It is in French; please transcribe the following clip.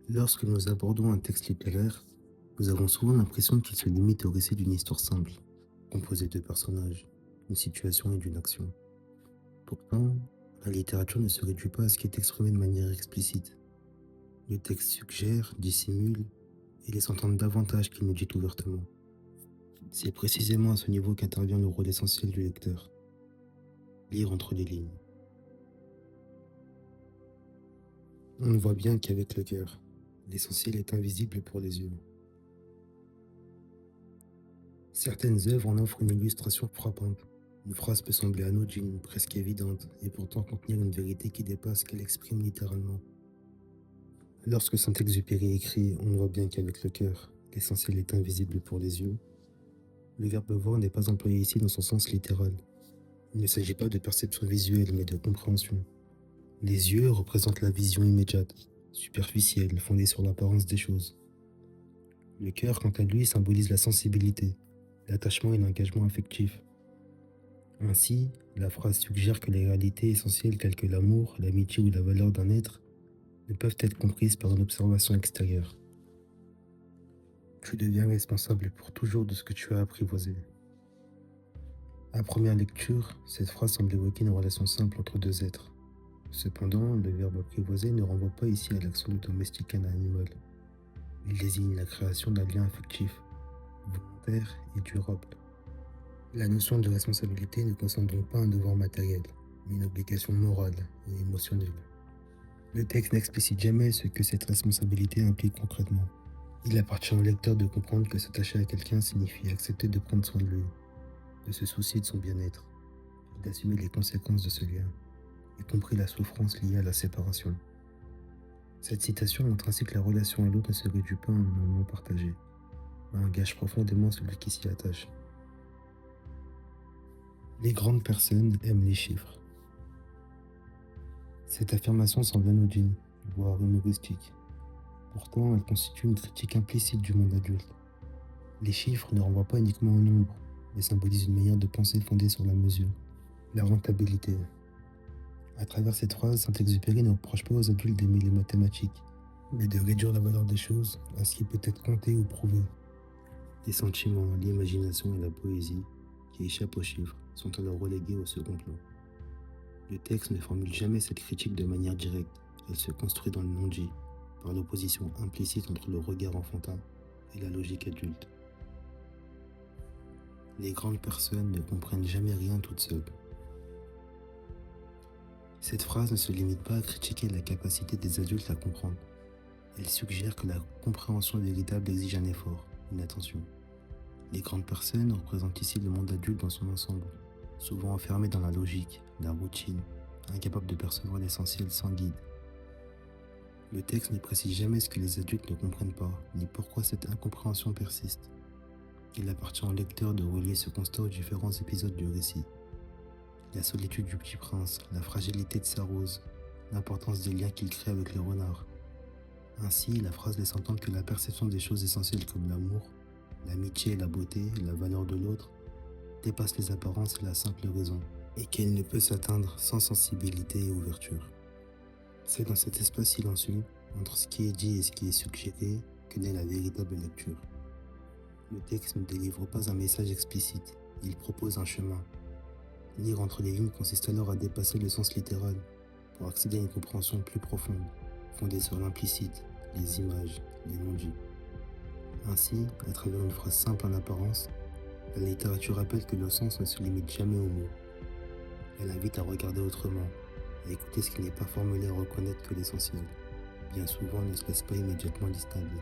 Lorsque nous abordons un texte littéraire, nous avons souvent l'impression qu'il se limite au récit d'une histoire simple, composée de personnages, d'une situation et d'une action. Pourtant, la littérature ne se réduit pas à ce qui est exprimé de manière explicite. Le texte suggère, dissimule et laisse entendre davantage qu'il ne dit ouvertement. C'est précisément à ce niveau qu'intervient le rôle essentiel du lecteur, lire entre les lignes. On ne voit bien qu'avec le cœur, l'essentiel est invisible pour les yeux. Certaines œuvres en offrent une illustration frappante. Une phrase peut sembler anodine, presque évidente, et pourtant contenir une vérité qui dépasse ce qu'elle exprime littéralement. Lorsque Saint-Exupéry écrit « On ne voit bien qu'avec le cœur, l'essentiel est invisible pour les yeux », le verbe voir n'est pas employé ici dans son sens littéral. Il ne s'agit pas de perception visuelle, mais de compréhension. Les yeux représentent la vision immédiate, superficielle, fondée sur l'apparence des choses. Le cœur, quant à lui, symbolise la sensibilité, l'attachement et l'engagement affectif. Ainsi, la phrase suggère que les réalités essentielles telles que l'amour, l'amitié ou la valeur d'un être ne peuvent être comprises par une observation extérieure. Tu deviens responsable pour toujours de ce que tu as apprivoisé. À première lecture, cette phrase semble évoquer une relation simple entre deux êtres. Cependant, le verbe apprivoiser ne renvoie pas ici à l'action de domestiquer un animal. Il désigne la création d'un lien affectif, volontaire et durable. La notion de responsabilité ne concerne donc pas un devoir matériel, mais une obligation morale et émotionnelle. Le texte n'explicite jamais ce que cette responsabilité implique concrètement. Il appartient au lecteur de comprendre que s'attacher à quelqu'un signifie accepter de prendre soin de lui, de se soucier de son bien-être, et d'assumer les conséquences de ce lien, y compris la souffrance liée à la séparation. Cette citation montre ainsi que la relation à l'autre ne se réduit pas à un moment partagé, mais engage profondément celui qui s'y attache. Les grandes personnes aiment les chiffres. Cette affirmation semble anodine, voire humoristique. Pourtant, elle constitue une critique implicite du monde adulte. Les chiffres ne renvoient pas uniquement au nombre, mais symbolisent une manière de penser fondée sur la mesure, la rentabilité. À travers cette phrase, Saint-Exupéry ne reproche pas aux adultes d'aimer les mathématiques, mais de réduire la valeur des choses à ce qui peut être compté ou prouvé. Les sentiments, l'imagination et la poésie, qui échappent aux chiffres, sont alors relégués au second plan. Le texte ne formule jamais cette critique de manière directe, elle se construit dans le non-dit, par l'opposition implicite entre le regard enfantin et la logique adulte. Les grandes personnes ne comprennent jamais rien toutes seules. Cette phrase ne se limite pas à critiquer la capacité des adultes à comprendre. Elle suggère que la compréhension véritable exige un effort, une attention. Les grandes personnes représentent ici le monde adulte dans son ensemble, souvent enfermé dans la logique, la routine, incapable de percevoir l'essentiel sans guide. Le texte ne précise jamais ce que les adultes ne comprennent pas, ni pourquoi cette incompréhension persiste. Il appartient au lecteur de relier ce constat aux différents épisodes du récit. La solitude du petit prince, la fragilité de sa rose, l'importance des liens qu'il crée avec les renards. Ainsi, la phrase laisse entendre que la perception des choses essentielles comme l'amour, l'amitié, la beauté, la valeur de l'autre, dépasse les apparences et la simple raison, et qu'elle ne peut s'atteindre sans sensibilité et ouverture. C'est dans cet espace silencieux, entre ce qui est dit et ce qui est suggéré, que naît la véritable lecture. Le texte ne délivre pas un message explicite, il propose un chemin. Lire entre les lignes consiste alors à dépasser le sens littéral, pour accéder à une compréhension plus profonde, fondée sur l'implicite, les images, les non-dits. Ainsi, à travers une phrase simple en apparence, la littérature rappelle que le sens ne se limite jamais aux mots. Elle invite à regarder autrement, à écouter ce qui n'est pas formulé, à reconnaître que l'essentiel, bien souvent, ne se laisse pas immédiatement distinguer.